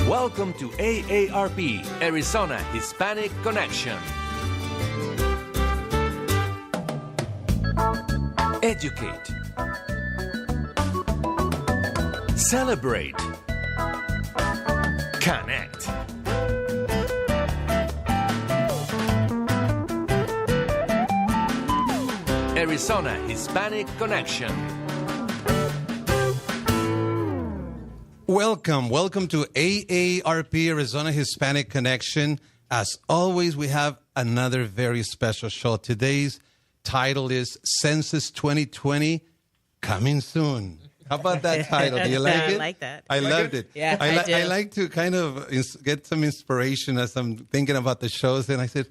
Welcome to AARP, Arizona Hispanic Connection. Educate. Celebrate. Connect. Arizona Hispanic Connection. Welcome to AARP, Arizona Hispanic Connection. As always, we have another very special show. Today's title is Census 2020, coming soon. How about that title? Do you like it? I like that. I loved it. Yeah, I do. I like to kind of get some inspiration as I'm thinking about the shows. And I said,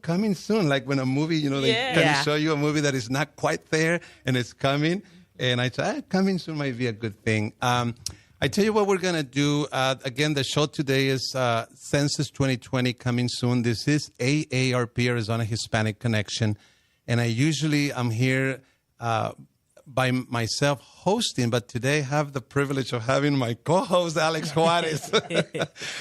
coming soon, like when a movie, they kind of show you a movie that is not quite there and it's coming. And I said, coming soon might be a good thing. I tell you what we're going to do. Again, the show today is Census 2020 coming soon. This is AARP, Arizona Hispanic Connection. And I'm here by myself hosting, but today I have the privilege of having my co-host, Alex Juarez.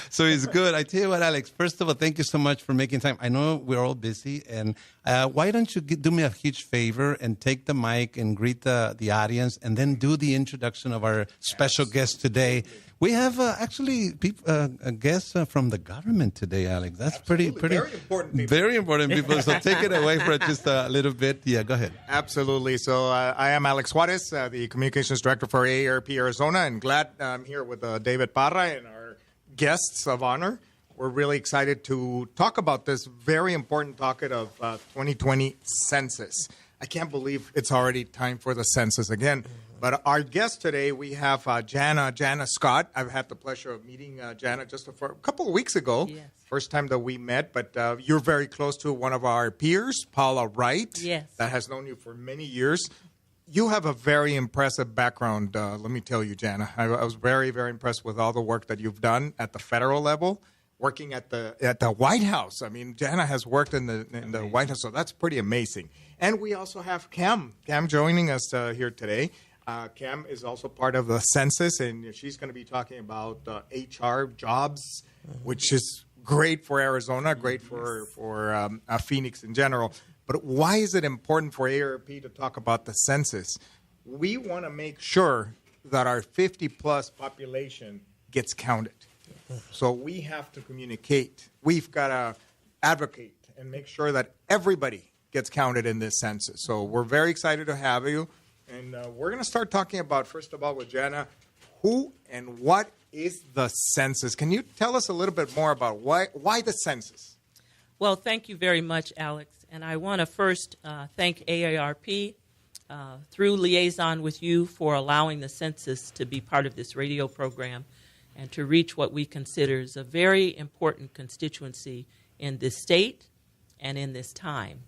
So it's good. I tell you what, Alex, first of all, thank you so much for making time. I know we're all busy, and why don't you do me a huge favor and take the mic and greet the audience, and then do the introduction of our special guest today. We have actually a guest from the government today, Alex. That's pretty very important people. Very important people. So take it away for just a little bit. Yeah, go ahead. Absolutely. So I am Alex Juarez, the Communications Director for AARP Arizona, and glad I'm here with David Parra and our guests of honor. We're really excited to talk about this very important topic of 2020 census. I can't believe it's already time for the census again. But our guest today, we have Jana Scott. I've had the pleasure of meeting Jana just a couple of weeks ago. Yes. First time that we met, but you're very close to one of our peers, Paula Wright. Yes. That has known you for many years. You have a very impressive background, let me tell you, Jana. I was very, very impressed with all the work that you've done at the federal level, working at the White House. I mean, Jana has worked in the White House, so that's pretty amazing. And we also have Cam joining us here today. Cam is also part of the census, and she's going to be talking about HR jobs, which is great for Arizona, great for Phoenix in general. But why is it important for AARP to talk about the census? We want to make sure that our 50-plus population gets counted. So we have to communicate. We've got to advocate and make sure that everybody gets counted in this census. So we're very excited to have you. And we're going to start talking about, first of all, with Jana, who and what is the census? Can you tell us a little bit more about why the census? Well, thank you very much, Alex. And I want to first thank AARP through liaison with you for allowing the census to be part of this radio program and to reach what we consider is a very important constituency in this state and in this time.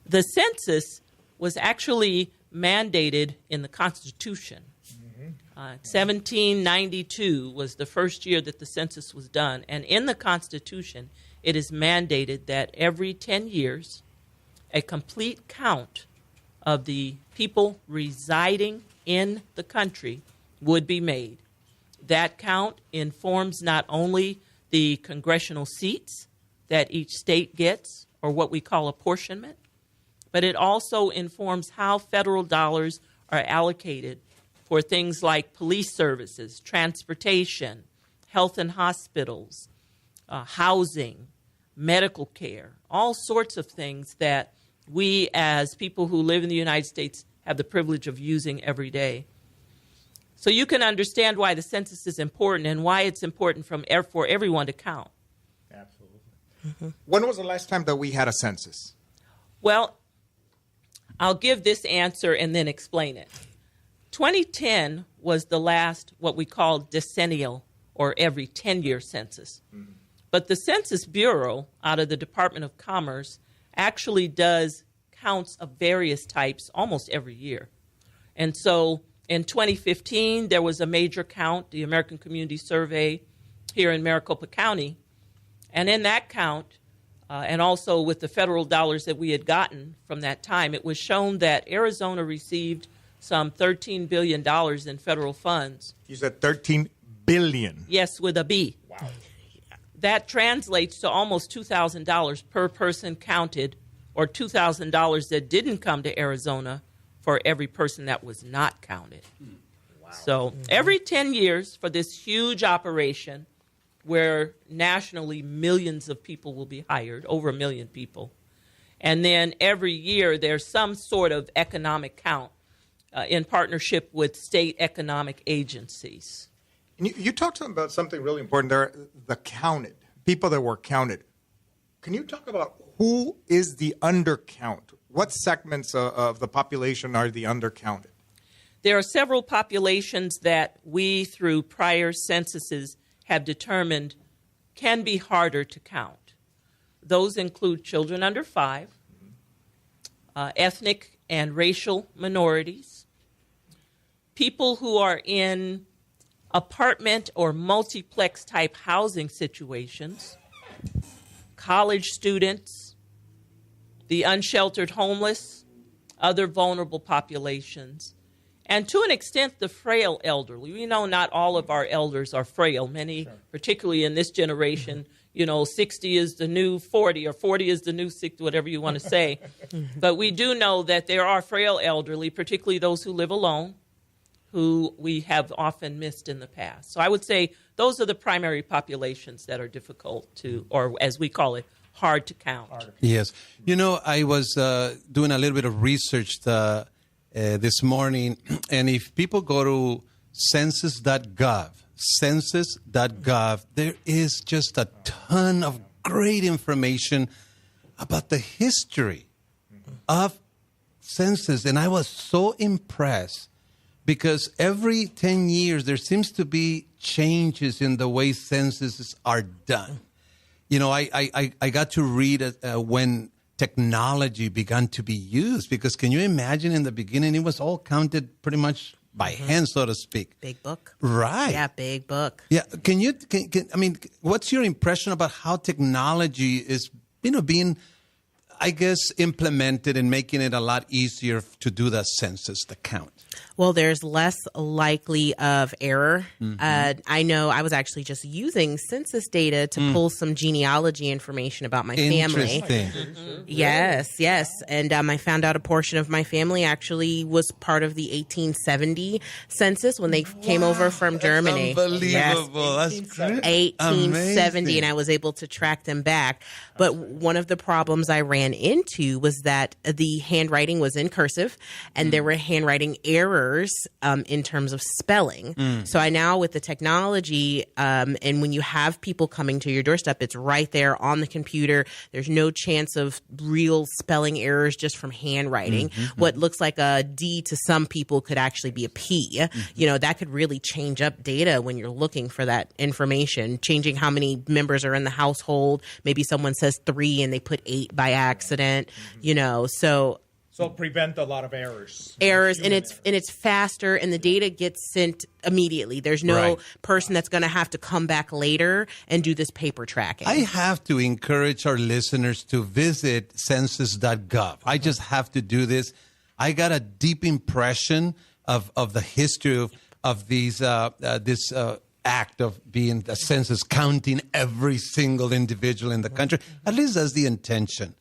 The census was actually mandated in the Constitution. 1792 was the first year that the census was done. And in the Constitution, it is mandated that every 10 years, a complete count of the people residing in the country would be made. That count informs not only the congressional seats that each state gets, or what we call apportionment, but it also informs how federal dollars are allocated for things like police services, transportation, health and hospitals, housing, medical care, all sorts of things that we as people who live in the United States have the privilege of using every day. So you can understand why the census is important and why it's important for everyone to count. Absolutely. Mm-hmm. When was the last time that we had a census? Well, I'll give this answer and then explain it. 2010 was the last, what we call decennial, or every 10-year census. Mm-hmm. But the Census Bureau, out of the Department of Commerce, actually does counts of various types almost every year. And so in 2015, there was a major count, the American Community Survey here in Maricopa County. And in that count, and also with the federal dollars that we had gotten from that time, it was shown that Arizona received some $13 billion in federal funds. You said $13 billion. Yes, with a B. Wow. That translates to almost $2,000 per person counted, or $2,000 that didn't come to Arizona for every person that was not counted. Wow. So every 10 years for this huge operation where nationally millions of people will be hired, over 1 million people, and then every year there's some sort of economic count in partnership with state economic agencies. And you talked about something really important there, the counted, people that were counted. Can you talk about who is the undercount? What segments of the population are the undercounted? There are several populations that we, through prior censuses, have determined can be harder to count. Those include children under 5, ethnic and racial minorities, people who are in apartment or multiplex type housing situations, college students, the unsheltered homeless, other vulnerable populations, and to an extent the frail elderly. We know not all of our elders are frail. Many, particularly in this generation, 60 is the new 40 or 40 is the new 60, whatever you want to say. But we do know that there are frail elderly, particularly those who live alone, who we have often missed in the past. So I would say those are the primary populations that are difficult to, or as we call it, hard to count. Yes. I was doing a little bit of research this morning, and if people go to census.gov, there is just a ton of great information about the history of census. And I was so impressed because every 10 years there seems to be changes in the way censuses are done. I got to read when technology began to be used, because can you imagine in the beginning it was all counted pretty much by hand, so to speak. Big book. Right. Yeah, big book. Yeah. What's your impression about how technology is, being, I guess, implemented and making it a lot easier to do the census, the count? Well, there's less likely of error. I know I was actually just using census data to pull some genealogy information about my family. Interesting. Yes. And I found out a portion of my family actually was part of the 1870 census when they came over from Germany. That's unbelievable. That's great. 1870, Amazing. and I was able to track them back. But one of the problems I ran into was that the handwriting was in cursive, and there were handwriting errors in terms of spelling. So I now, with the technology, and when you have people coming to your doorstep, it's right there on the computer. There's no chance of real spelling errors just from handwriting. What looks like a D to some people could actually be a P. That could really change up data when you're looking for that information, changing how many members are in the household. Maybe someone says 3 and they put 8 by accident, So prevent a lot of errors. And it's faster, and the data gets sent immediately. There's no person that's going to have to come back later and do this paper tracking. I have to encourage our listeners to visit census.gov. I just have to do this. I got a deep impression of the history of these this act of being the census, counting every single individual in the country. At least that's the intention.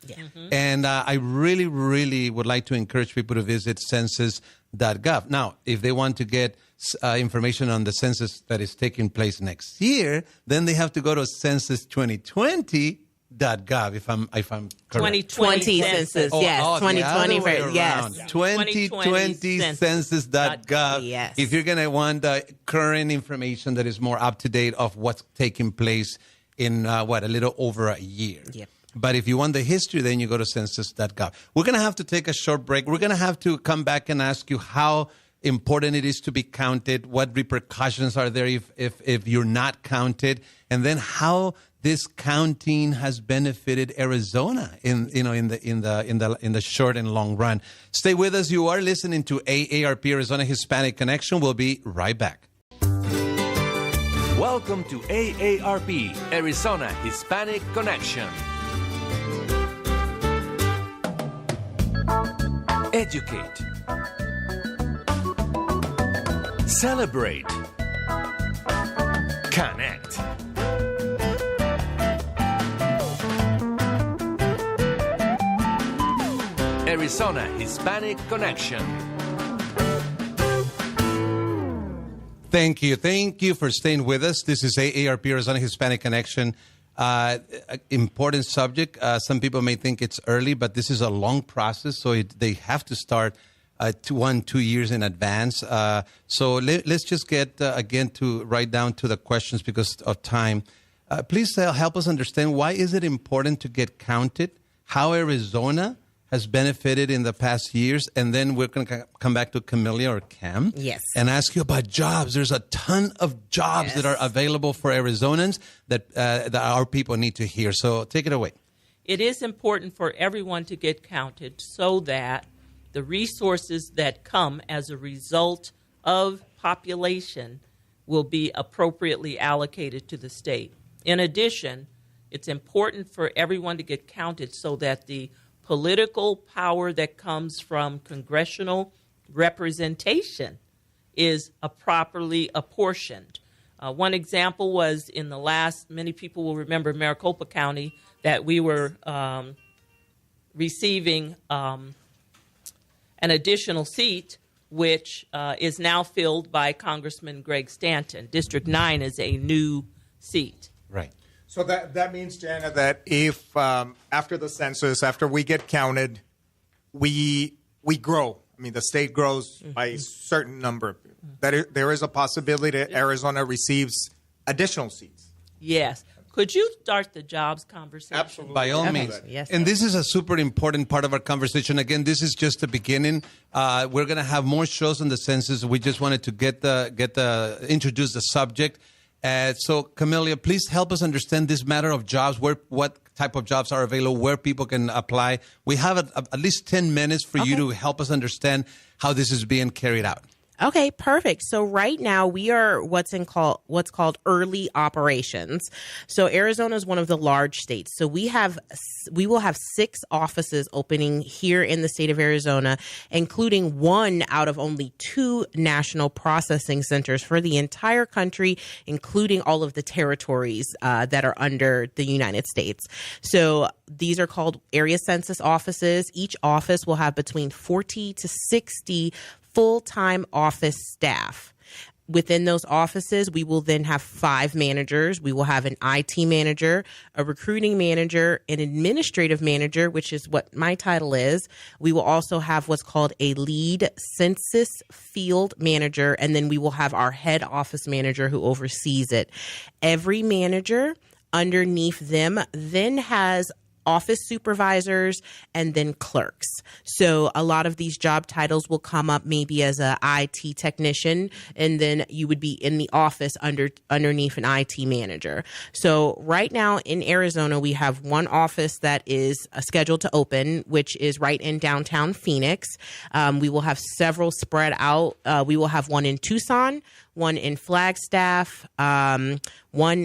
And I really, really would like to encourage people to visit census.gov. Now, if they want to get information on the census that is taking place next year, then they have to go to Census2020.gov, if I'm correct. 2020 census. Yes, 2020. Yes. 2020 census.gov. Yes. If you're going to want current information that is more up to date of what's taking place in a little over a year. Yep. But if you want the history, then you go to census.gov. We're going to have to take a short break. We're going to have to come back and ask you how important it is to be counted, what repercussions are there if you're not counted, and then how this counting has benefited Arizona in the short and long run. Stay with us. You are listening to AARP Arizona Hispanic Connection. We'll be right back. Welcome to AARP Arizona Hispanic Connection. Educate. Connect. Arizona Hispanic Connection. Thank you. Thank you for staying with us. This is AARP, Arizona Hispanic Connection. Important subject. Some people may think it's early, but this is a long process, so they have to start 2 years in advance. So let's just get, again, to right down to the questions because of time. Please help us understand, why is it important to get counted, how Arizona has benefited in the past years, and then we're going to come back to Camelia or Cam. Yes. And ask you about jobs. There's a ton of jobs that are available for Arizonans that our people need to hear. So take it away. It is important for everyone to get counted so that the resources that come as a result of population will be appropriately allocated to the state. In addition, it's important for everyone to get counted so that the political power that comes from congressional representation is properly apportioned. One example was in the last, many people will remember Maricopa County, that we were receiving an additional seat, which is now filled by Congressman Greg Stanton. District 9 is a new seat. Right. So that means, Jana, that if after the census, after we get counted, we grow. I mean, the state grows by a certain number. That there is a possibility that Arizona receives additional seats. Yes. Could you start the jobs conversation? Absolutely. By all means. Yes. And this is a super important part of our conversation. Again, this is just the beginning. We're going to have more shows on the census. We just wanted to introduce the subject. So, Camelia, please help us understand this matter of jobs, what type of jobs are available, where people can apply. We have at least 10 minutes for you to help us understand how this is being carried out. Okay, perfect. So right now we are what's called early operations. So Arizona is one of the large states. So we will have 6 offices opening here in the state of Arizona, including 1 out of only 2 national processing centers for the entire country, including all of the territories that are under the United States. So these are called area census offices. Each office will have between 40 to 60 full-time office staff. Within those offices, we will then have 5 managers. We will have an IT manager, a recruiting manager, an administrative manager, which is what my title is. We will also have what's called a lead census field manager, and then we will have our head office manager who oversees it. Every manager underneath them then has office supervisors, and then clerks. So a lot of these job titles will come up maybe as a IT technician, and then you would be in the office underneath an IT manager. So right now in Arizona, we have 1 office that is scheduled to open, which is right in downtown Phoenix. We will have several spread out. We will have 1 in Tucson, 1 in Flagstaff, 1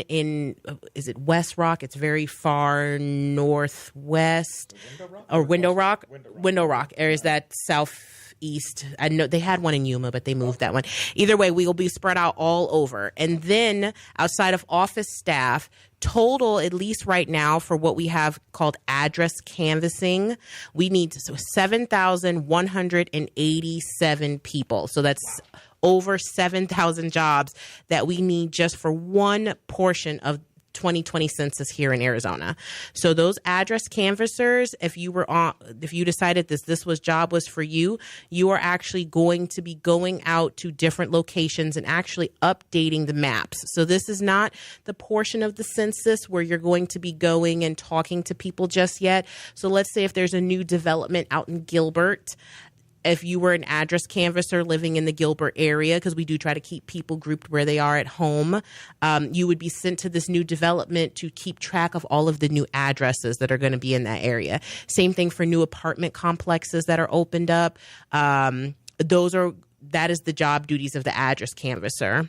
in, is it West Rock? It's very far northwest. Window Rock? Window Rock. Or is that southeast? I know they had 1 in Yuma, but they moved that one. Either way, we will be spread out all over. And then outside of office staff, total, at least right now, for what we have called address canvassing, we need 7,187 people. So that's over 7,000 jobs that we need just for one portion of 2020 census here in Arizona. So those address canvassers, if you decided this job was for you, you are actually going to be going out to different locations and actually updating the maps. So this is not the portion of the census where you're going to be going and talking to people just yet. So let's say if there's a new development out in Gilbert, if you were an address canvasser living in the Gilbert area, because we do try to keep people grouped where they are at home, you would be sent to this new development to keep track of all of the new addresses that are going to be in that area. Same thing for new apartment complexes that are opened up. That is the job duties of the address canvasser.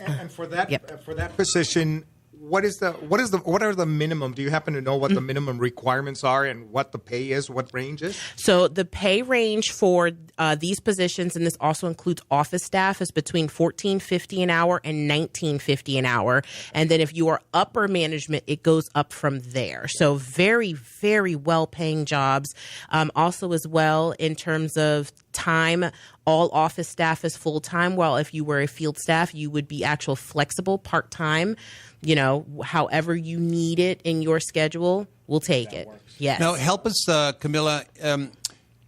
And for that position, what are the minimum? Do you happen to know what the minimum requirements are and what the pay is, what range is? So the pay range for these positions, and this also includes office staff, is between $14.50 an hour and $19.50 an hour. And then if you are upper management, it goes up from there. So very, very well-paying jobs. Also as well, in terms of time, all office staff is full-time, while if you were a field staff, you would be actual flexible part-time. You know, however you need it in your schedule, we'll take it. Yes. Now, help us, Camila,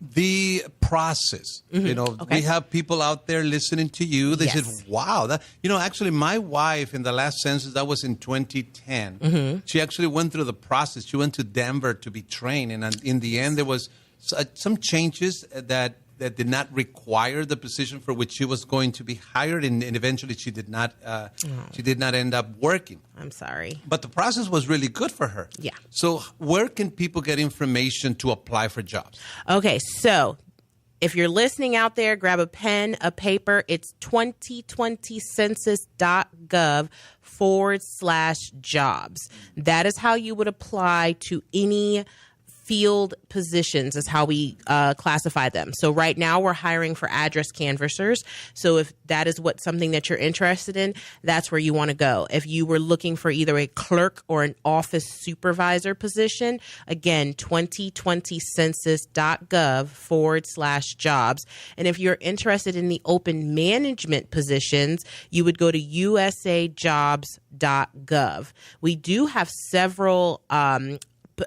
the process. You know, we have people out there listening to you. They said, wow. Actually, my wife in the last census, that was in 2010, she actually went through the process. She went to Denver to be trained. And in the end, there was some changes that did not require the position for which she was going to be hired, and eventually she did not end up working. I'm sorry. But the process was really good for her. Yeah. So where can people get information to apply for jobs? Okay, so if you're listening out there, grab a pen, a paper. It's 2020census.gov/jobs. That is how you would apply to any field positions, is how we classify them. So right now we're hiring for address canvassers. So if that is something that you're interested in, that's where you want to go. If you were looking for either a clerk or an office supervisor position, again, 2020census.gov/jobs. And if you're interested in the open management positions, you would go to usajobs.gov. We do have several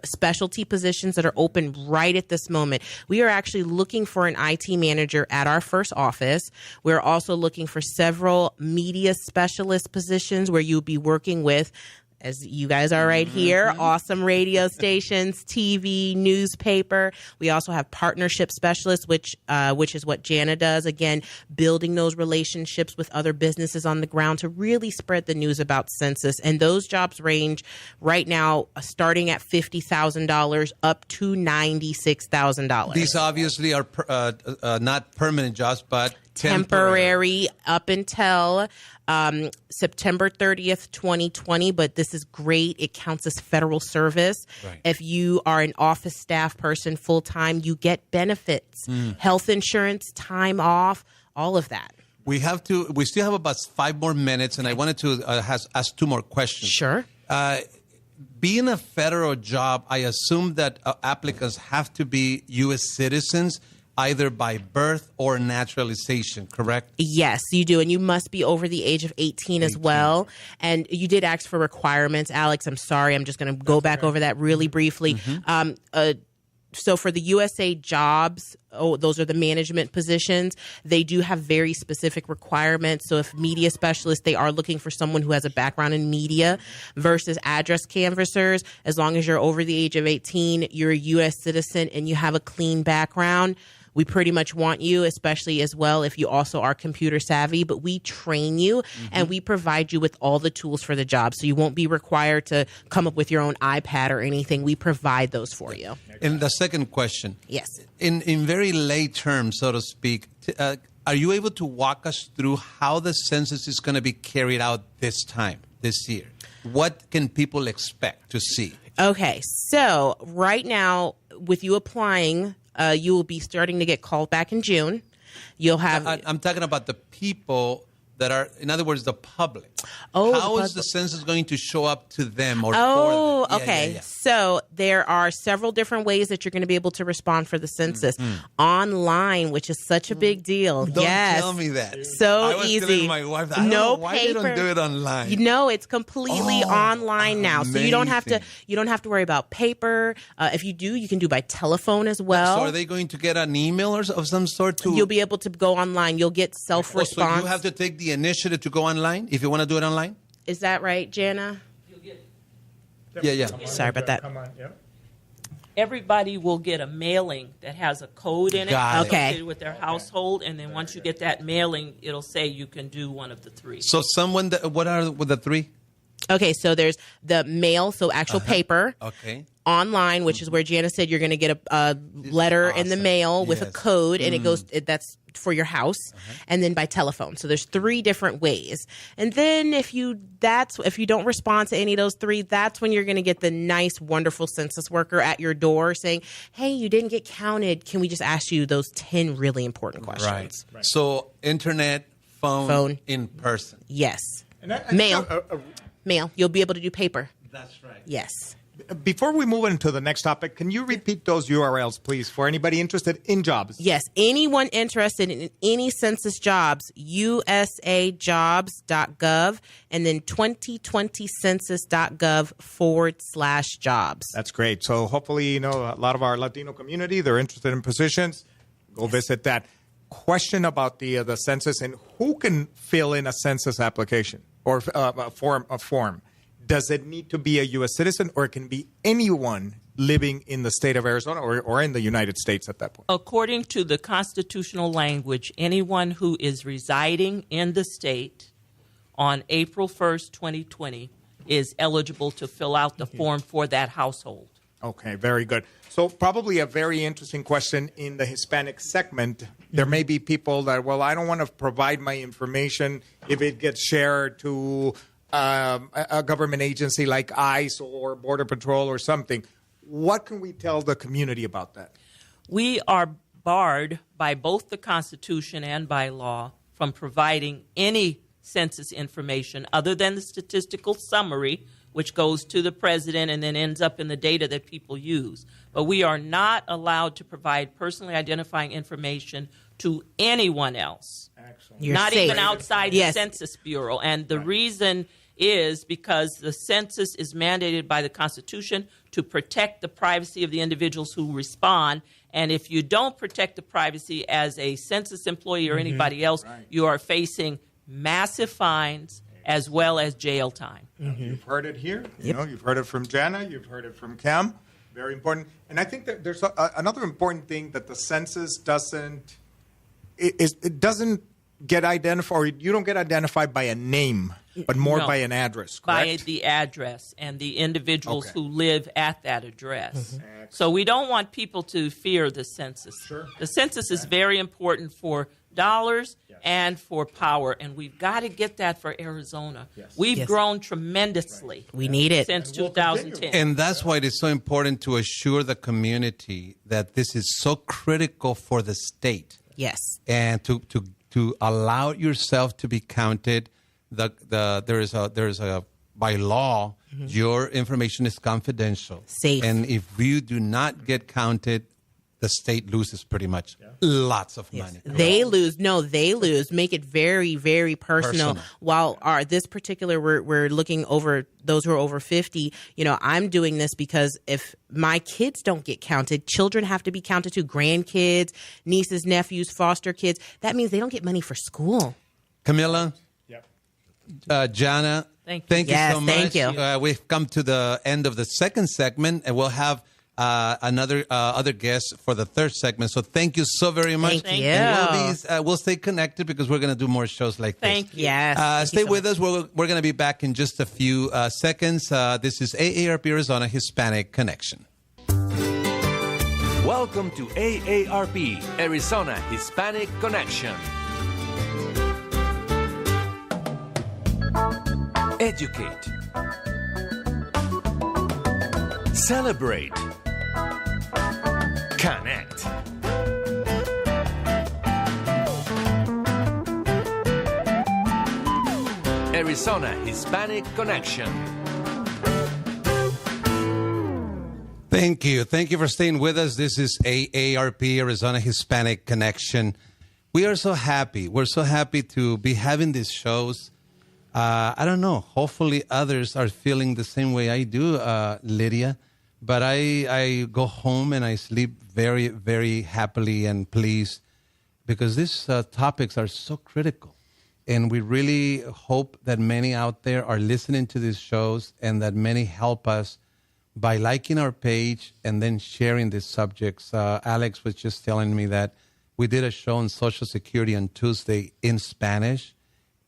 specialty positions that are open right at this moment. We are actually looking for an IT manager at our first office. We're also looking for several media specialist positions where you'll be working with, as you guys are right here, awesome radio stations, TV, newspaper. We also have partnership specialists, which is what Jana does. Again, building those relationships with other businesses on the ground to really spread the news about census. And those jobs range right now, starting at $50,000 up to $96,000. These obviously are not permanent jobs, but temporary up until September 30th, 2020, but this is great. It counts as federal service. Right. If you are an office staff person full-time, you get benefits, health insurance, time off, all of that. We still have about 5 more minutes, and I wanted to ask 2 more questions. Sure. Being a federal job, I assume that applicants have to be U.S. citizens, either by birth or naturalization, correct? Yes, you do. And you must be over the age of 18 as well. And you did ask for requirements. Alex, I'm sorry. I'm just going to go back over that really briefly. So for the USA jobs, those are the management positions. They do have very specific requirements. So if media specialists, they are looking for someone who has a background in media versus address canvassers. As long as you're over the age of 18, you're a U.S. citizen and you have a clean background, we pretty much want you, especially as well if you also are computer savvy, but we train you and we provide you with all the tools for the job. So you won't be required to come up with your own iPad or anything. We provide those for you. And the second question. Yes. In very lay terms, so to speak, are you able to walk us through how the census is going to be carried out this year? What can people expect to see? Okay. So right now, with you applying, you will be starting to get called back in June. You'll have. I'm talking about the people that are, in other words, the public. How is the census going to show up to them or for them? Okay. Yeah. So there are several different ways that you're going to be able to respond for the census. Online, which is such a big deal. Don't tell me that. So I was easy. telling my wife, I don't know why they don't do it online. It's completely online now. Amazing. So you don't have to worry about paper. If you do, you can do by telephone as well. So are they going to get an email of some sort? You'll be able to go online. You'll get self-response. So you have to take the initiative to go online if you want to do it online? Is that right, Jana? Yeah. Sorry about that. Come on, yeah. Everybody will get a mailing that has a code in it associated with their household, and then once you get that mailing, it'll say you can do one of the 3. So what are the 3? Okay, so there's the mail, so actual paper. Okay. online, which is where Jana said you're going to get a letter in the mail with a code, and it goes. That's for your house, and then by telephone. So there's 3 different ways. And then if you don't respond to any of those 3, that's when you're going to get the nice, wonderful census worker at your door saying, "Hey, you didn't get counted. Can we just ask you those 10 really important questions?" Right. So internet, phone, in person. Yes. And I Mail. Mail. You'll be able to do paper. That's right. Yes. Before we move into the next topic, can you repeat those URLs, please, for anybody interested in jobs? Yes. Anyone interested in any census jobs, usajobs.gov and then 2020census.gov/jobs. That's great. So hopefully, a lot of our Latino community, they're interested in positions. Go visit that. Question about the census and who can fill in a census application or a form. Does it need to be a U.S. citizen, or it can be anyone living in the state of Arizona or in the United States at that point? According to the constitutional language, anyone who is residing in the state on April 1st, 2020 is eligible to fill out the form for that household. Okay, very good. So probably a very interesting question in the Hispanic segment. There may be people that, I don't want to provide my information if it gets shared to a government agency like ICE or Border Patrol or something. What can we tell the community about that? We are barred by both the Constitution and by law from providing any census information other than the statistical summary, which goes to the president and then ends up in the data that people use. But we are not allowed to provide personally identifying information to anyone else. Excellent. Not safe. even outside the Census Bureau. And the reason is because the census is mandated by the Constitution to protect the privacy of the individuals who respond. And if you don't protect the privacy as a census employee or anybody else, you are facing massive fines as well as jail time. You've heard it here. You've heard it from Jana. You've heard it from Cam. Very important. And I think that there's another important thing that the census doesn't get identified, or you don't get identified by a name, but more by an address, correct? By the address and the individuals who live at that address. So we don't want people to fear the census. Sure. The census is very important for dollars and for power, and we've got to get that for Arizona. We've grown tremendously. We need it. Since 2010. And that's why it is so important to assure the community that this is so critical for the state. Yes. And to allow yourself to be counted. There is a by law, your information is confidential. Safe. And if you do not get counted, the state loses pretty much lots of money. They lose. No, they lose. Make it very, very personal. While this particular, we're looking over those who are over 50. I'm doing this because if my kids don't get counted, children have to be counted too. Grandkids, nieces, nephews, foster kids. That means they don't get money for school. Camila, Jana, thank you so much. Thank you. We've come to the end of the second segment, and we'll have other guests for the third segment. So thank you so very much. Thank you. And we'll stay connected because we're going to do more shows like this. Thank you. Yes. Stay with us. We're going to be back in just a few seconds. This is AARP Arizona Hispanic Connection. Welcome to AARP Arizona Hispanic Connection. Educate. Celebrate. Connect. Arizona Hispanic Connection. Thank you. Thank you for staying with us. This is AARP, Arizona Hispanic Connection. We are so happy. We're so happy to be having these shows. I don't know. Hopefully others are feeling the same way I do, Lydia. But I go home and I sleep very, very happily and pleased because these topics are so critical. And we really hope that many out there are listening to these shows and that many help us by liking our page and then sharing these subjects. Alex was just telling me that we did a show on Social Security on Tuesday in Spanish.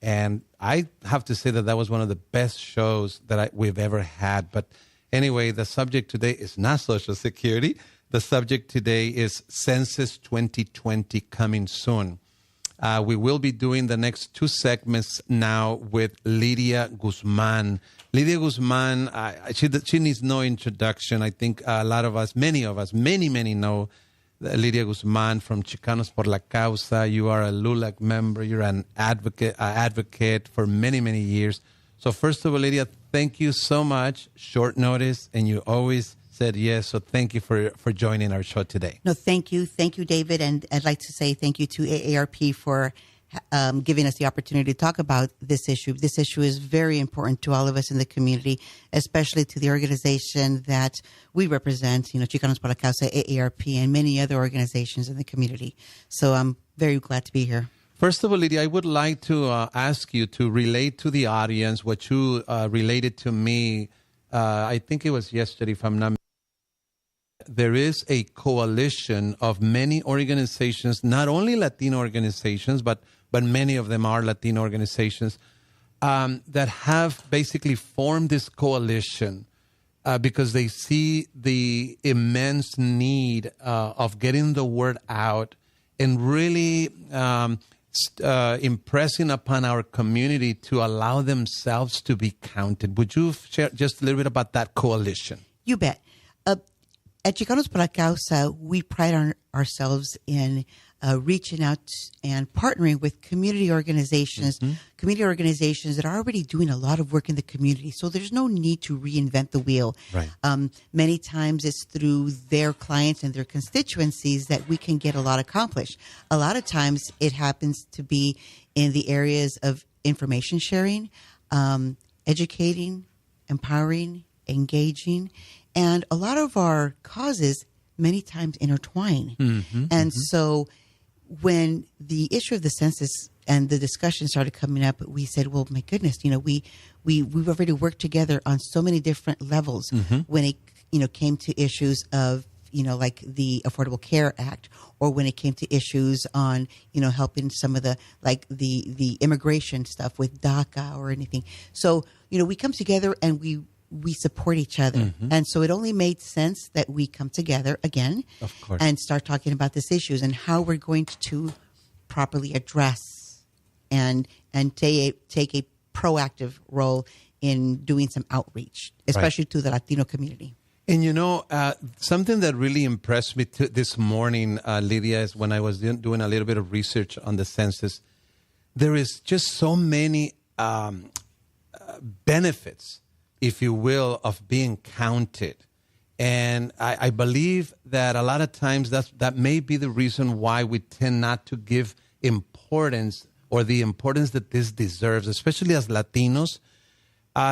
And I have to say that was one of the best shows that we've ever had. But Anyway, the subject today is not Social Security. The subject today is Census 2020 coming soon. We will be doing the next two segments now with Lydia Guzman. Lydia Guzman, she needs no introduction. I think a lot of us, many know Lydia Guzman from Chicanos por la Causa. You are a LULAC member. You're an advocate for many, many years. So first of all, Lydia, thank you so much. Short notice, and you always said yes. So thank you for joining our show today. No, thank you. Thank you, David. And I'd like to say thank you to AARP for giving us the opportunity to talk about this issue. This issue is very important to all of us in the community, especially to the organization that we represent, Chicanos por la Causa, AARP, and many other organizations in the community. So I'm very glad to be here. First of all, Lydia, I would like to ask you to relate to the audience what you related to me. I think it was yesterday, if I'm not mistaken. There is a coalition of many organizations, not only Latino organizations, but many of them are Latino organizations that have basically formed this coalition because they see the immense need of getting the word out and really impressing upon our community to allow themselves to be counted. Would you share just a little bit about that coalition? You bet. At Chicanos por la Causa, we pride ourselves in reaching out and partnering with community organizations that are already doing a lot of work in the community. So there's no need to reinvent the wheel. Right. Many times it's through their clients and their constituencies that we can get a lot accomplished. A lot of times it happens to be in the areas of information sharing, educating, empowering, engaging. And a lot of our causes many times intertwine. So when the issue of the census and the discussion started coming up, we said, well, my goodness, we've already worked together on so many different levels when it came to issues of, like the Affordable Care Act, or when it came to issues on, helping some of the immigration stuff with DACA or anything. So, we come together and we support each other. And so it only made sense that we come together again and start talking about these issues and how we're going to properly address and take a proactive role in doing some outreach, especially to the Latino community. And something that really impressed me this morning, Lydia, is when I was doing a little bit of research on the census, there is just so many benefits, if you will, of being counted. And I believe that a lot of times that may be the reason why we tend not to give importance or the importance that this deserves, especially as Latinos.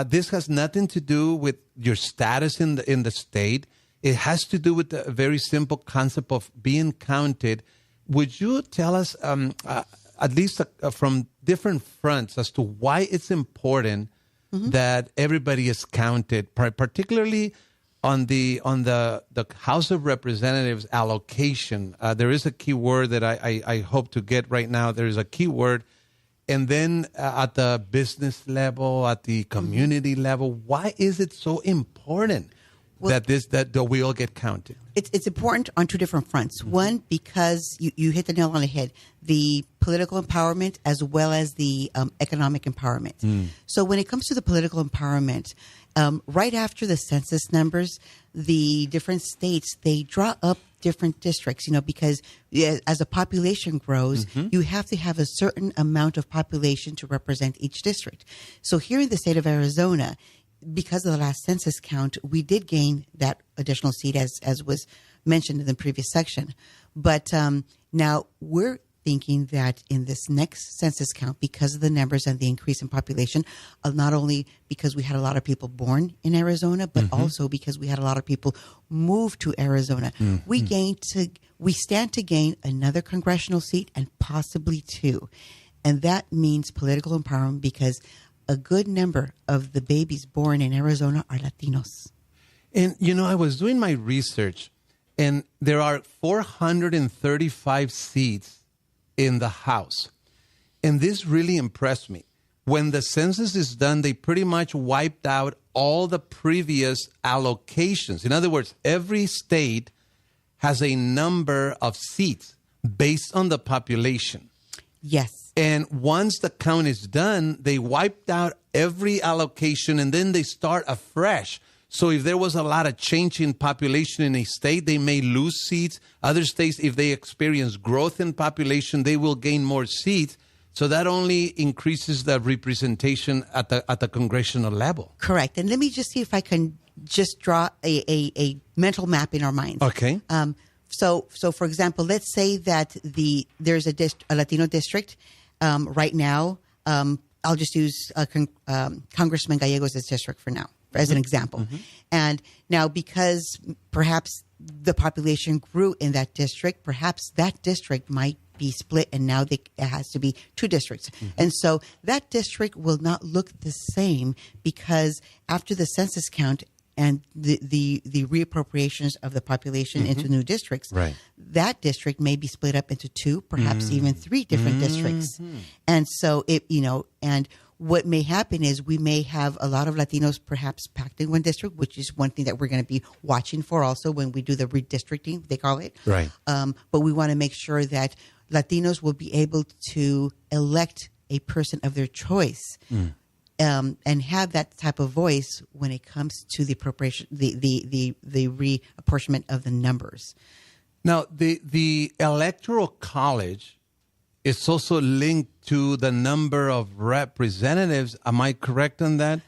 This has nothing to do with your status in the state. It has to do with a very simple concept of being counted. Would you tell us, at least from different fronts, as to why it's important that everybody is counted, particularly on the House of Representatives allocation? There is a key word that I hope to get right now. There is a key word. And then at the business level, at the community level, why is it so important that we all get counted? It's important on two different fronts. One, because you hit the nail on the head, the political empowerment as well as the economic empowerment. So when it comes to the political empowerment, right after the census numbers, the different states, they draw up different districts, because as the population grows, you have to have a certain amount of population to represent each district. So here in the state of Arizona, because of the last census count, we did gain that additional seat, as was mentioned in the previous section. But now we're thinking that in this next census count, because of the numbers and the increase in population, not only because we had a lot of people born in Arizona, but also because we had a lot of people move to Arizona, we stand to gain another congressional seat and possibly two. And that means political empowerment because a good number of the babies born in Arizona are Latinos. And, I was doing my research, and there are 435 seats in the House. And this really impressed me. when the census is done, they pretty much wiped out all the previous allocations. In other words, every state has a number of seats based on the population. Yes. And once the count is done, they wiped out every allocation and then they start afresh. So if there was a lot of change in population in a state, they may lose seats. Other states, if they experience growth in population, they will gain more seats. So that only increases the representation at the congressional level. Correct. And let me just see if I can just draw a mental map in our minds. Okay. So for example, let's say that there's a Latino district right now. I'll just use Congressman Gallegos' district for now, as an example. Mm-hmm. And now, because perhaps the population grew in that district, perhaps that district might be split, and now it has to be 2 districts. Mm-hmm. And so that district will not look the same, because after the census count and the reappropriations of the population into new districts, right, that district may be split up into 2, perhaps even 3 different districts. And so and what may happen is we may have a lot of Latinos perhaps packed in one district, which is one thing that we're going to be watching for also when we do the redistricting, they call it. Right. But we want to make sure that Latinos will be able to elect a person of their choice. And have that type of voice when it comes to the appropriation, the reapportionment of the numbers. Now, the electoral college is also linked to the number of representatives. Am I correct on that?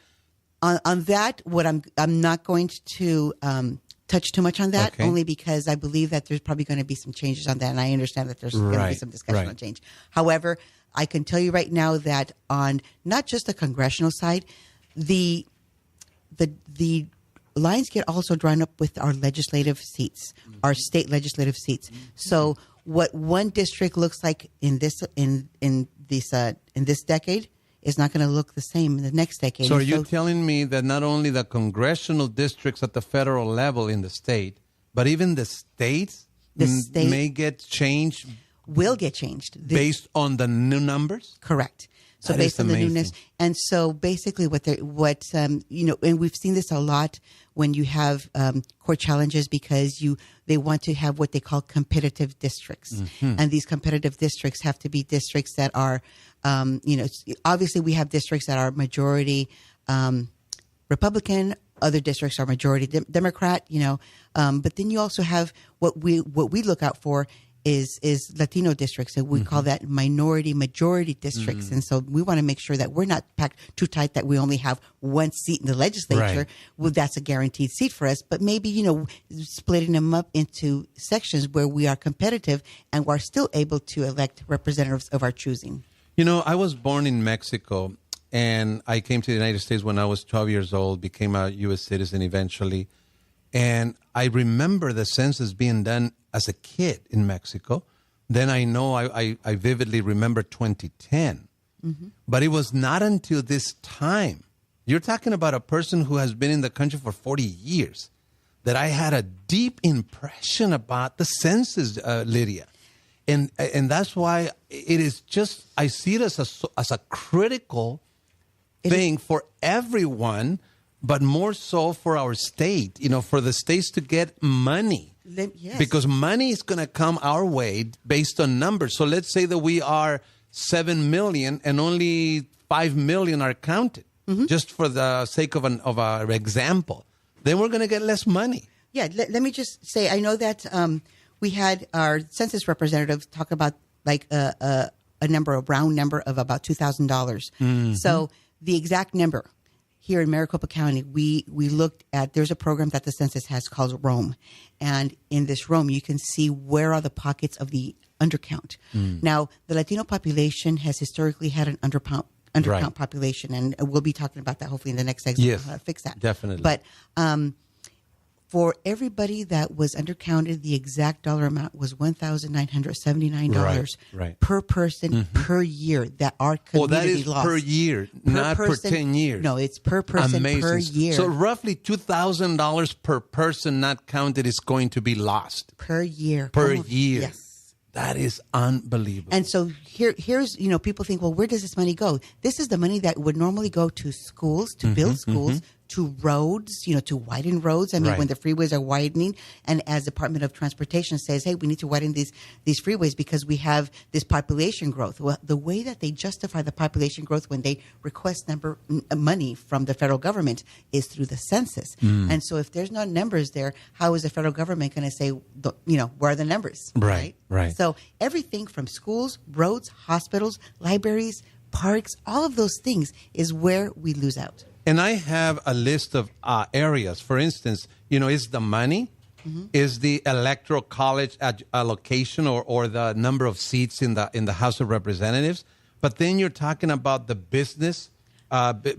On that, what I'm not going to touch too much on that, only because I believe that there's probably going to be some changes on that, and I understand that there's going to be some discussion on change. However, I can tell you right now that on not just the congressional side, the lines get also drawn up with our legislative seats, our state legislative seats. So what one district looks like in this decade is not going to look the same in the next decade. So are you telling me that not only the congressional districts at the federal level in the state, but even the states may get changed? Will get changed based on the new numbers? Correct. So based on the newness, and so basically, and we've seen this a lot when you have court challenges, because they want to have what they call competitive districts, and these competitive districts have to be districts that are, obviously we have districts that are majority Republican, other districts are majority Democrat, but then you also have what we look out for is Latino districts, and we call that minority majority districts. And so we want to make sure that we're not packed too tight that we only have one seat in the legislature. Right. Well, that's a guaranteed seat for us, but maybe splitting them up into sections where we are competitive and we're still able to elect representatives of our choosing. I was born in Mexico, and I came to the United States when I was 12 years old, became a U.S. citizen eventually. And I remember the census being done as a kid in Mexico. Then I vividly remember 2010. But it was not until this time, you're talking about a person who has been in the country for 40 years, that I had a deep impression about the census, Lydia. And that's why it is just, I see it as a critical thing for everyone, but more so for our state, for the states to get money. Yes. Because money is going to come our way based on numbers. So let's say that we are 7 million and only 5 million are counted, just for the sake of an example. Then we're going to get less money. Yeah, let me just say, I know that we had our census representative talk about like a round number of about $2,000. So the exact number here in Maricopa County, we looked at, there's a program that the census has called Roam. And in this Roam, you can see where are the pockets of the undercount. Now, the Latino population has historically had an undercount population, and we'll be talking about that hopefully in the next segment. Yes, how to fix that. Definitely. But for everybody that was undercounted, the exact dollar amount was $1,979 per person per year that our community lost. Per year, not per 10 years. No, it's per person per year. So roughly $2,000 per person not counted is going to be lost. Per year. Per year. Yes. That is unbelievable. And so here's, people think, well, where does this money go? This is the money that would normally go to schools, to build schools, to roads, to widen roads. I mean, when the freeways are widening, and as Department of Transportation says, hey, we need to widen these freeways because we have this population growth. Well, the way that they justify the population growth when they request money from the federal government is through the census. And so if there's no numbers there, how is the federal government going to say, where are the numbers? Right. So everything from schools, roads, hospitals, libraries, parks, all of those things is where we lose out. And I have a list of areas. For instance, is the money, is the electoral college allocation or the number of seats in the House of Representatives. But then you're talking about the businesses that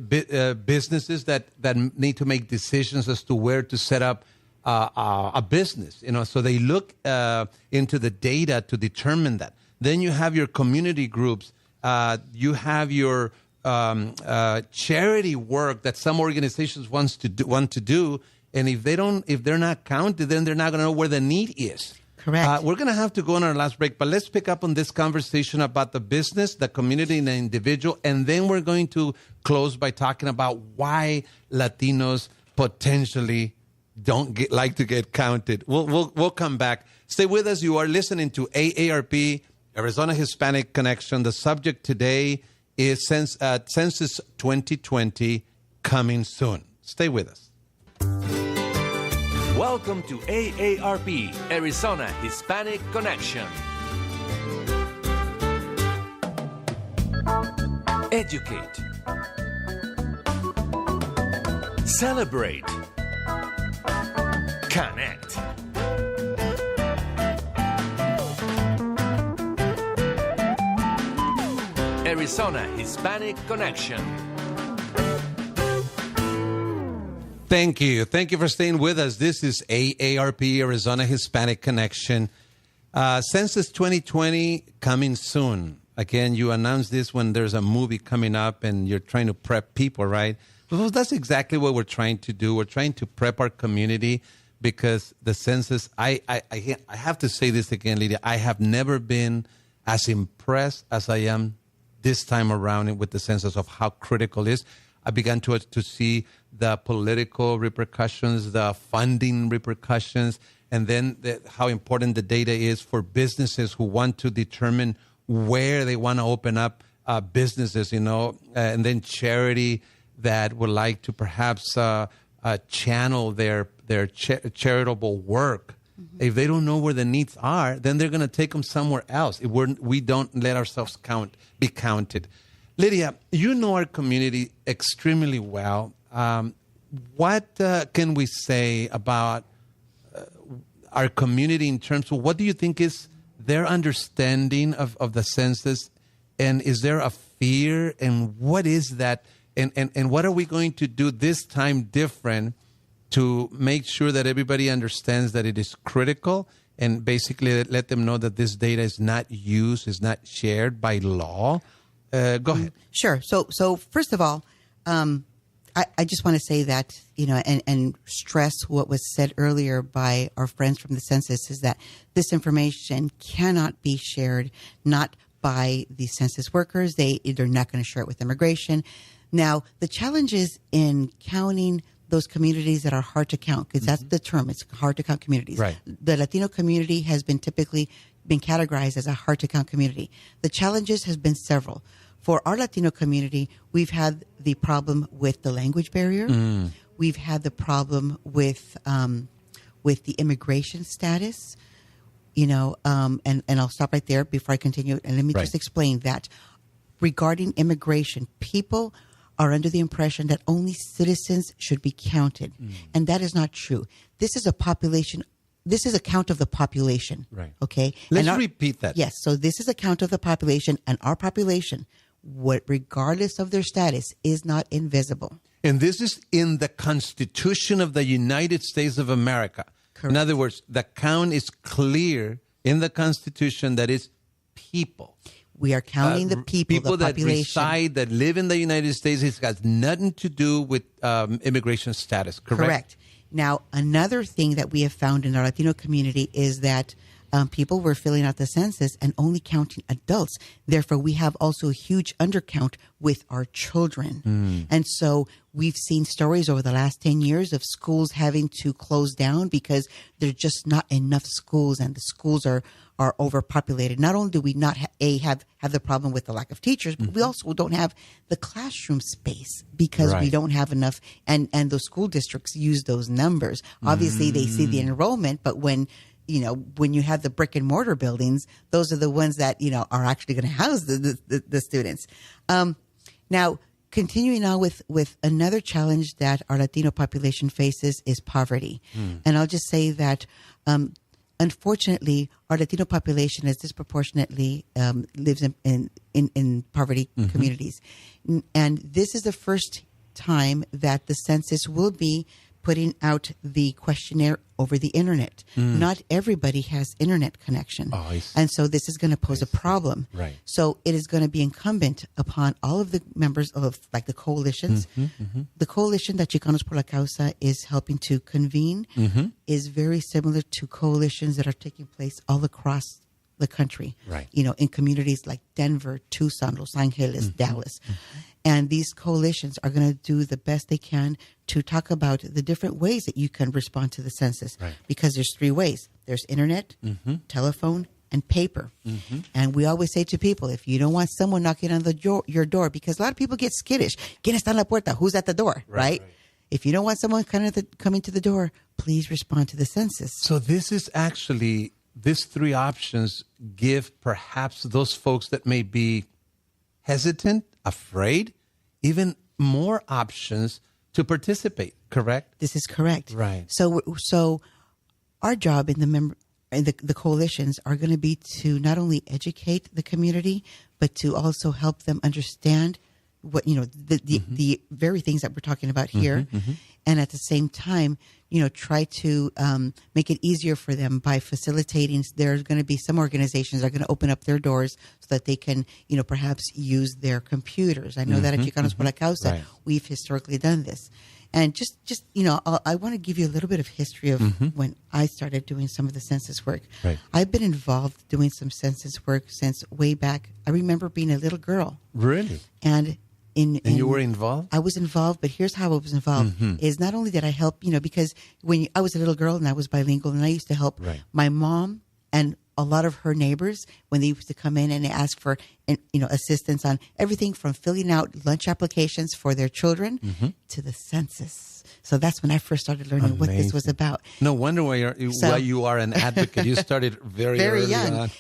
need to make decisions as to where to set up a business. So they look into the data to determine that. Then you have your community groups. You have your charity work that some organizations want to do, and if they're not counted, then they're not going to know where the need is. Correct. We're going to have to go on our last break, but let's pick up on this conversation about the business, the community, and the individual, and then we're going to close by talking about why Latinos potentially don't like to get counted. We'll come back. Stay with us. You are listening to AARP, Arizona Hispanic Connection. The subject today is Census 2020 coming soon. Stay with us. Welcome to AARP, Arizona Hispanic Connection. Educate. Celebrate. Connect. Arizona Hispanic Connection. Thank you. Thank you for staying with us. This is AARP, Arizona Hispanic Connection. Census 2020 coming soon. Again, you announce this when there's a movie coming up and you're trying to prep people, right? Well, that's exactly what we're trying to do. We're trying to prep our community because the census, I have to say this again, Lydia, I have never been as impressed as I am this time around with the census of how critical it is. I began to see the political repercussions, the funding repercussions, and then how important the data is for businesses who want to determine where they want to open up businesses, and then charity that would like to perhaps channel their charitable work. Mm-hmm. If they don't know where the needs are, then they're going to take them somewhere else. If we don't let ourselves be counted. Lydia, you know our community extremely well. What can we say about our community in terms of what do you think is their understanding of the census? And is there a fear? And what is that? And what are we going to do this time different to make sure that everybody understands that it is critical and basically let them know that this data is not used, is not shared by law? Go ahead. Sure. So first of all, I just want to say that, and stress what was said earlier by our friends from the census is that this information cannot be shared, not by the census workers. They're not going to share it with immigration. Now, the challenge is in counting those communities that are hard to count, because that's the term. It's hard to count communities. Right. The Latino community has been typically been categorized as a hard to count community. The challenges has been several. For our Latino community, we've had the problem with the language barrier. We've had the problem with the immigration status. And I'll stop right there before I continue. And let me just explain that regarding immigration, people are under the impression that only citizens should be counted, and that is not true. This is a population. This is a count of the population. Right. Okay. Let's repeat that. Yes. So this is a count of the population, and our population, regardless of their status, is not invisible. And this is in the Constitution of the United States of America. Correct. In other words, the count is clear in the Constitution that it's people. We are counting the people the that reside, that live in the United States. It has nothing to do with immigration status, correct? Correct. Now, another thing that we have found in our Latino community is that people were filling out the census and only counting adults. Therefore, we have also a huge undercount with our children. And so we've seen stories over the last 10 years of schools having to close down because there's just not enough schools, and the schools are overpopulated. Not only do we not have the problem with the lack of teachers, but we also don't have the classroom space because we don't have enough. And those school districts use those numbers. Obviously, they see the enrollment, but when you have the brick and mortar buildings, those are the ones that, are actually going to house the students. Now, continuing on with another challenge that our Latino population faces is poverty. And I'll just say that, unfortunately, our Latino population is disproportionately lives in poverty communities. And this is the first time that the census will be putting out the questionnaire over the internet. Not everybody has internet connection. Oh, I see. And so this is going to pose a problem. Right. So it is going to be incumbent upon all of the members of the coalitions. The coalition that Chicanos por la Causa is helping to convene is very similar to coalitions that are taking place all across the country. Right. In communities like Denver, Tucson, Los Angeles, Dallas. And these coalitions are going to do the best they can to talk about the different ways that you can respond to the census. Right. Because there's 3 ways. There's internet, telephone, and paper. And we always say to people, if you don't want someone knocking on your door, because a lot of people get skittish. ¿Quién está en la puerta? Who's at the door? Right? If you don't want someone coming to the door, please respond to the census. So this is actually, these 3 options give perhaps those folks that may be hesitant, afraid, even more options to participate, correct? This is correct. Right. So our job in the coalitions are going to be to not only educate the community, but to also help them understand what, the very things that we're talking about here. And at the same time, try to make it easier for them by facilitating. There's going to be some organizations that are going to open up their doors so that they can, perhaps use their computers. I know that at Chicanos por la Causa, we've historically done this. And just I want to give you a little bit of history of when I started doing some of the census work. Right. I've been involved doing some census work since way back. I remember being a little girl. Really? And you were involved? I was involved, but here's how I was involved. Is not only did I help, because when I was a little girl and I was bilingual, and I used to help my mom and a lot of her neighbors when they used to come in and ask for, assistance on everything from filling out lunch applications for their children to the census. So that's when I first started learning what this was about. No wonder why you are an advocate. You started very early young. on.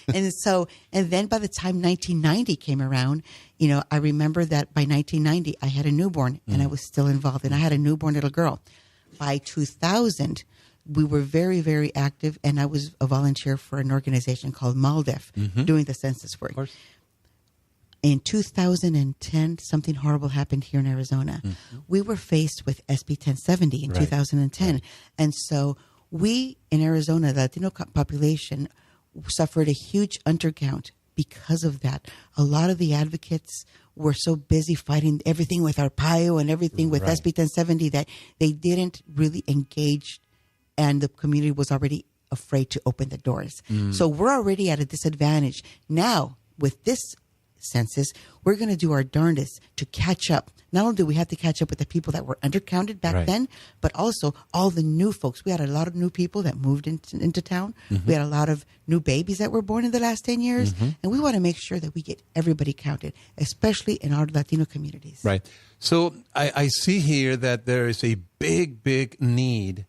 And then by the time 1990 came around, I remember that by 1990 I had a newborn and I was still involved, and I had a newborn little girl. By 2000, we were very, very active, and I was a volunteer for an organization called MALDEF doing the census work. Of course. In 2010, something horrible happened here in Arizona. We were faced with SB 1070 in 2010. And so we in Arizona, the Latino population, suffered a huge undercount because of that. A lot of the advocates were so busy fighting everything with Arpaio and everything with SB 1070 that they didn't really engage, and the community was already afraid to open the doors. So we're already at a disadvantage. Now, with this census, we're going to do our darndest to catch up. Not only do we have to catch up with the people that were undercounted back then, but also all the new folks. We had a lot of new people that moved into town. We had a lot of new babies that were born in the last 10 years. And we want to make sure that we get everybody counted, especially in our Latino communities. Right. So I see here that there is a big, big need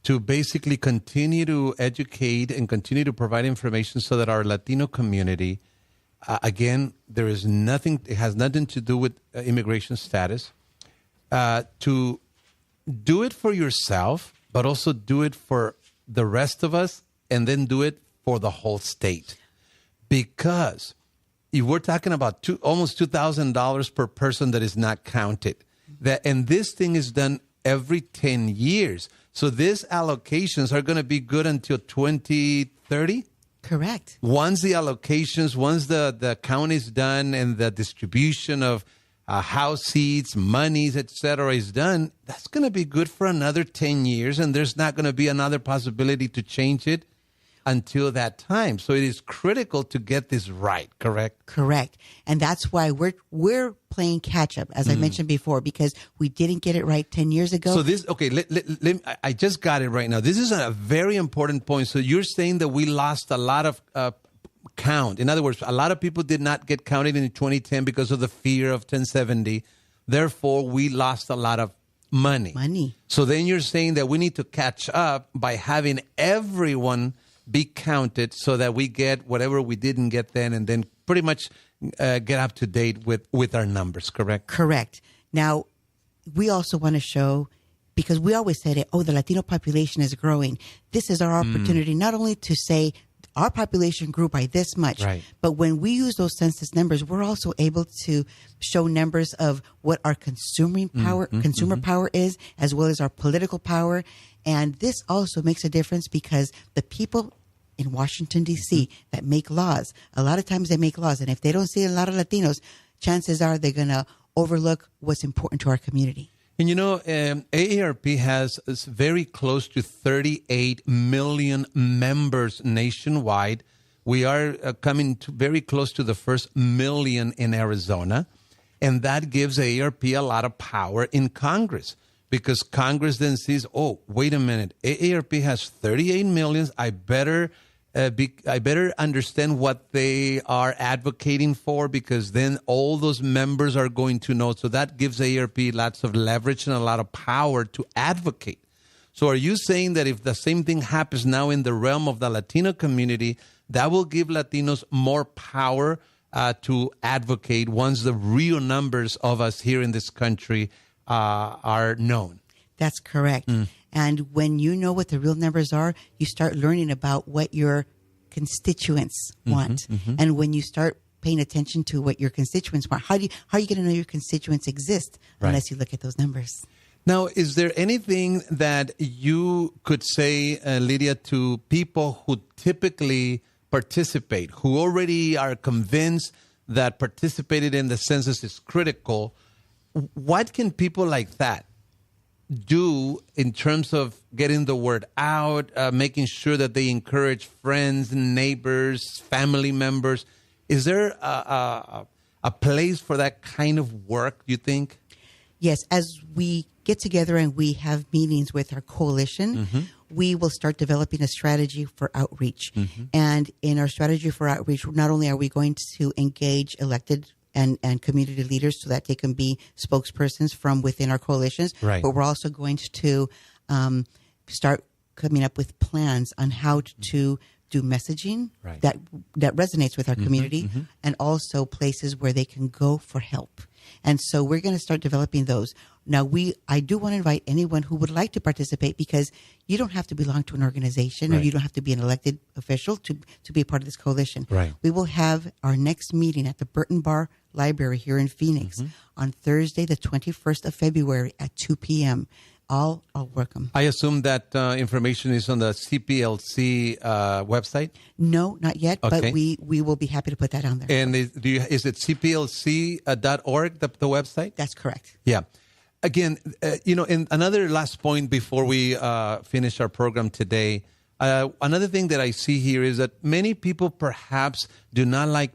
to basically continue to educate and continue to provide information so that our Latino community, again, there is nothing, it has nothing to do with immigration status, to do it for yourself, but also do it for the rest of us, and then do it for the whole state. Because if we're talking about almost $2,000 per person that is not counted, and this thing is done every 10 years. So these allocations are going to be good until 2030? Correct. Once the count is done and the distribution of house seats, monies, etc. is done, that's going to be good for another 10 years, and there's not going to be another possibility to change it. until that time. So it is critical to get this right, correct? Correct. And that's why we're playing catch up, as I mentioned before, because we didn't get it right 10 years ago. So this, okay, I just got it right now. This is a very important point. So you're saying that we lost a lot of count. In other words, a lot of people did not get counted in 2010 because of the fear of 1070. Therefore, we lost a lot of money. So then you're saying that we need to catch up by having everyone be counted so that we get whatever we didn't get then, and then pretty much get up to date with our numbers, correct? Correct. Now, we also want to show, because we always said it, the Latino population is growing. This is our opportunity not only to say our population grew by this much, right, but when we use those census numbers, we're also able to show numbers of what our consumer power is, as well as our political power. And this also makes a difference because the people in Washington, D.C. that make laws, a lot of times they make laws, and if they don't see a lot of Latinos, chances are they're going to overlook what's important to our community. And AARP has very close to 38 million members nationwide. We are coming very close to the first million in Arizona. And that gives AARP a lot of power in Congress, because Congress then sees, wait a minute, AARP has 38 million. I better understand what they are advocating for, because then all those members are going to know. So that gives AARP lots of leverage and a lot of power to advocate. So are you saying that if the same thing happens now in the realm of the Latino community, that will give Latinos more power to advocate once the real numbers of us here in this country are known? That's correct. And when you know what the real numbers are, you start learning about what your constituents want. And when you start paying attention to what your constituents want, how are you going to know your constituents exist unless you look at those numbers? Now, is there anything that you could say, Lydia, to people who typically participate, who already are convinced that participating in the census is critical? What can people like that do in terms of getting the word out, making sure that they encourage friends, neighbors, family members? Is there a place for that kind of work, you think? Yes. As we get together and we have meetings with our coalition, we will start developing a strategy for outreach. And in our strategy for outreach, not only are we going to engage elected and community leaders so that they can be spokespersons from within our coalitions, but we're also going to start coming up with plans on how to do messaging that resonates with our community, and also places where they can go for help. And so we're going to start developing those. Now, I do want to invite anyone who would like to participate, because you don't have to belong to an organization or you don't have to be an elected official to be a part of this coalition. We will have our next meeting at the Burton Barr Library here in Phoenix on Thursday, the 21st of February at 2 p.m. All are welcome. I assume that information is on the CPLC website? No, not yet, but we will be happy to put that on there. And is it cplc.org, the website? That's correct. Yeah. Again, in another last point before we finish our program today, another thing that I see here is that many people perhaps do not like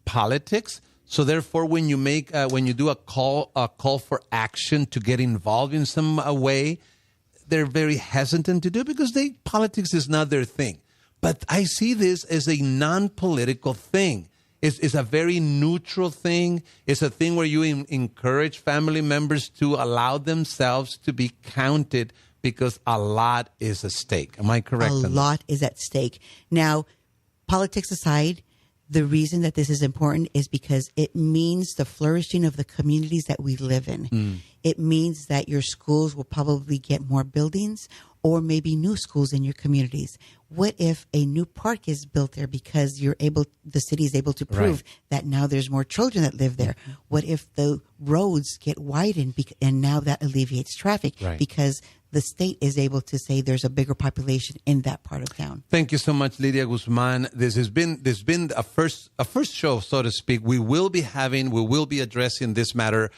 politics. So therefore, when you do a call for action to get involved in some way, they're very hesitant to do it because politics is not their thing. But I see this as a non-political thing. It's a very neutral thing. It's a thing where you encourage family members to allow themselves to be counted because a lot is at stake. Am I correct? A lot is at stake. Now, politics aside, the reason that this is important is because it means the flourishing of the communities that we live in. It means that your schools will probably get more buildings, or maybe new schools in your communities. What if a new park is built there because the city is able to prove that now there's more children that live there? What if the roads get widened and now that alleviates traffic because the state is able to say there's a bigger population in that part of town? Thank you so much, Lydia Guzman. This has been a first show, so to speak. We will be addressing this matter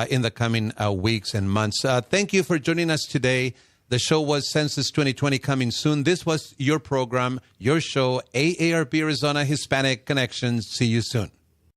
in the coming weeks and months. Thank you for joining us today. The show was Census 2020 coming soon. This was your program, your show, AARP Arizona Hispanic Connections. See you soon.